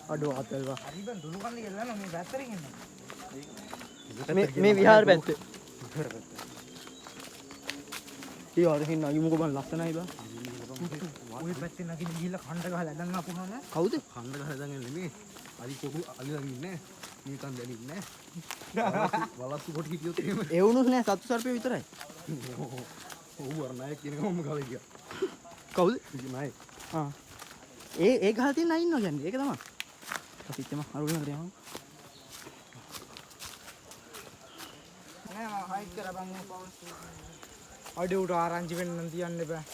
අඩෝ අතල්වා හරිබන් දුරු කන්නේ කියලා නම් මේ පැත්තරින් ඉන්න මේ විහාර පැත්තේ ඒ වරකින් නගිමුකෝ බං ලස්සනයි බං ওই පැත්තේ නගින්න ගිහිල්ලා කණ්ඩ ගහලා ඇදන් ආපුවා නේ කවුද කණ්ඩ ගහලා දැන් නෙමෙයි අලි කොටු අලිලා ඉන්නේ නිකන් දැනින්නේ නැහැ වලස්සු කොට හිටියොත් එහෙම ඒ වුණොත් නෑ සතු සර්පේ විතරයි ඔව් අර නායක කියන ගමම ගාලා ගියා කවුද නායක ඒ ගහලා තියෙන අය ඉන්නවා කියන්නේ ඒක තමයි අපිටම අරුණ නගරේ යමු නෑ මම හයිට් කරා බං මේ පවුස් අඩේ උඩ ආරංචි වෙන්න නම් තියන්න බෑ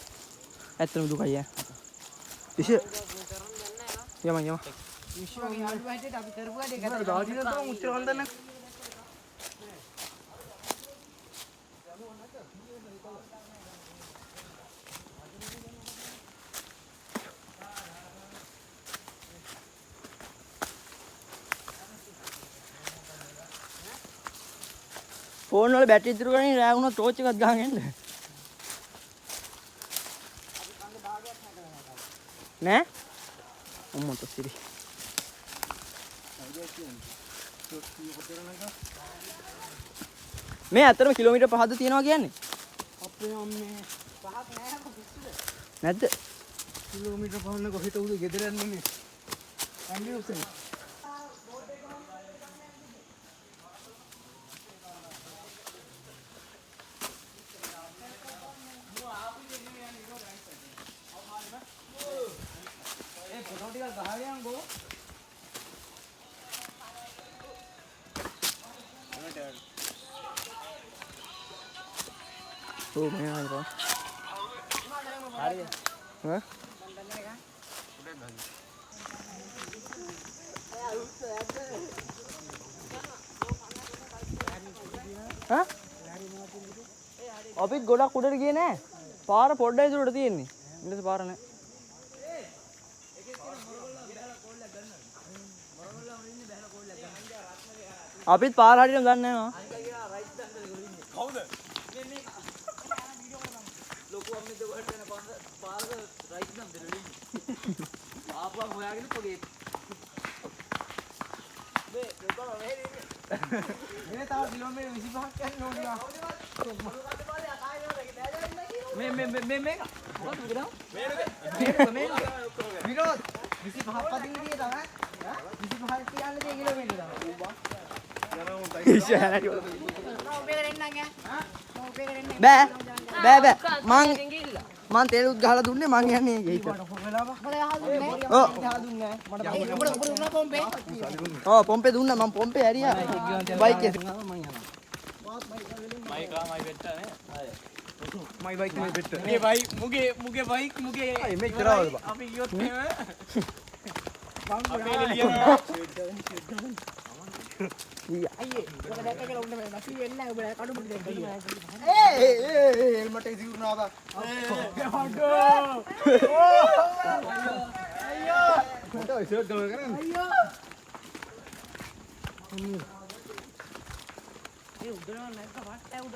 ඇත්තම දුකයි ඈ ඉෂ යම විශ්වගේ අඩු හැටියට අපි කරපු වැඩේ ගත්තා දාදින තමයි උත්තර වන්දන ෆෝන් වල බැටරි ඉතුරු කරගෙන රෑ වුණා ටෝච් එකක් ගහගෙන එන්න නෑ අම්මට සිරි මේ අතරම කිලෝමීටර් 5ද තියෙනවා කියන්නේ අපේ අම්මේ පහක් නෑ පිස්සුද නැද්ද කිලෝමීටර් 5ක් කොහෙට උද ගෙදර යන්නේ ඇම්බියුසෙන් Oh, man, bro. ඈ අපිත් ගොඩක් උඩට ගියේ නෑ. පාර පොඩ්ඩයි දුරට තියෙන්නේ. ඊට පස්සේ පාර නෑ. අපිත් පාර හරියටම දන්නේ නෑ නවා. කවුද? ලොකු අම්මේ දෙවට යන පාරක රයිට් නම් දෙන්නේ. ආපුවා හොයාගෙන පොගේ. මේ දෙකම මෙහෙ මේ තව කිලෝමීටර් 25ක් යන්න ඕනවා. මේ මොකක්ද කරා? මේ විරෝධ 25ක් පදින්න ගියේ තමයි. 25ක් කියන්නේ 2 කිලෝමීටර තමයි. බෑ මං තෙලුත් ගහලා දුන්නේ මං යන්නේ ගේට. ඔව් පොම්පේ දුන්නා මං පොම්පේ ඇරියා බයික් එක. මයි බයික් මේ පෙට්ට. මේ බයික් මුගේ බයික් මුගේ මේ කරවද බා. අපි ගියොත් එහෙම අපේ එළිය අයියේ ඔබ දැක්ක කියලා උන්න මේ නැසි වෙන්නේ නැහැ ඔබ කඩු මුඩු දෙන්න හෙල්මට් එක සිවුරනවා බා. අයියෝ මට ෂර්ට් ගම කරන්නේ. අයියෝ ඒ උඩරන නැක්ක වට උඩ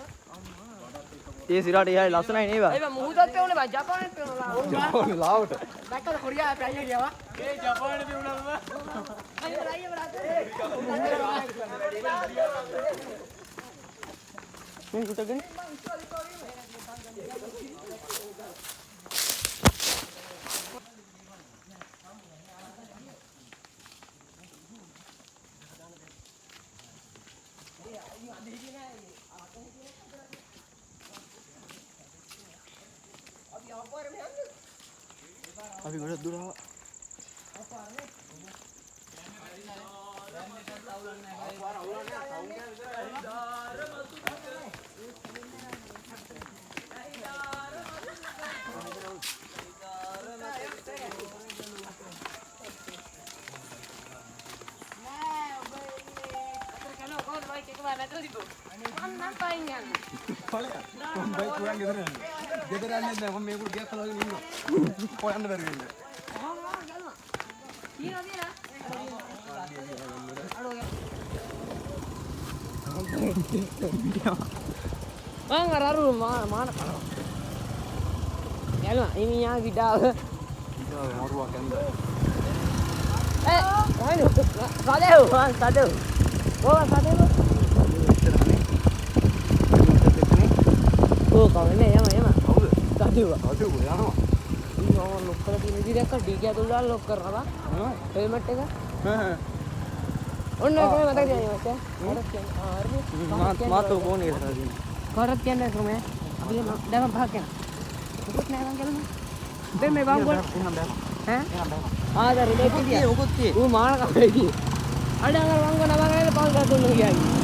ඒ සිරාට එහායි ලස්සනයි නේද? ඒක මුහුදත් පෙවුනේ බා ජපානෙත් පෙවුනා ජපානේ ලාවට. දැක්කද කොරියාවේ අයියා ගියා ඒ ජපානේ පෙවුනම අයියෝ අයියෝ මේ උටගෙන අපි ගොඩක් දුර ආවා. බයික් පුරන් ගෙදර යන්නේ. ගෙදර යන්නේ නැහැ. මම මේකට ගියක් හොයාගෙන ඉන්නවා. හොයන්න බැරි වෙන්නේ. Bang, araru mana? Yalah, ini ya video. මරුවා කන්දා. Ayo, sadeu, bang, sadeu. Oh, sadeu. Oh, kau ini ya, ya. කවුද? Sadeu. අද යනවා. Ini orang lokal di sini dia kan diga tu lah lokal apa? Helmet tu kan? Orang nak kau mata dia macam? මාත් phone එකට දාලා තියෙනවා. Korat kian dah rumah. Abi dah mampak kan? Ikut naik bang kalau. Deh, मैं bang बोल. එහෙනම් බෑ. हैं? Ah, dah related dia. ඔකුත් tie. वो मार का है ये. अरे अगर bang को ना bang ले पाँच कर दूँ लगी आएगी.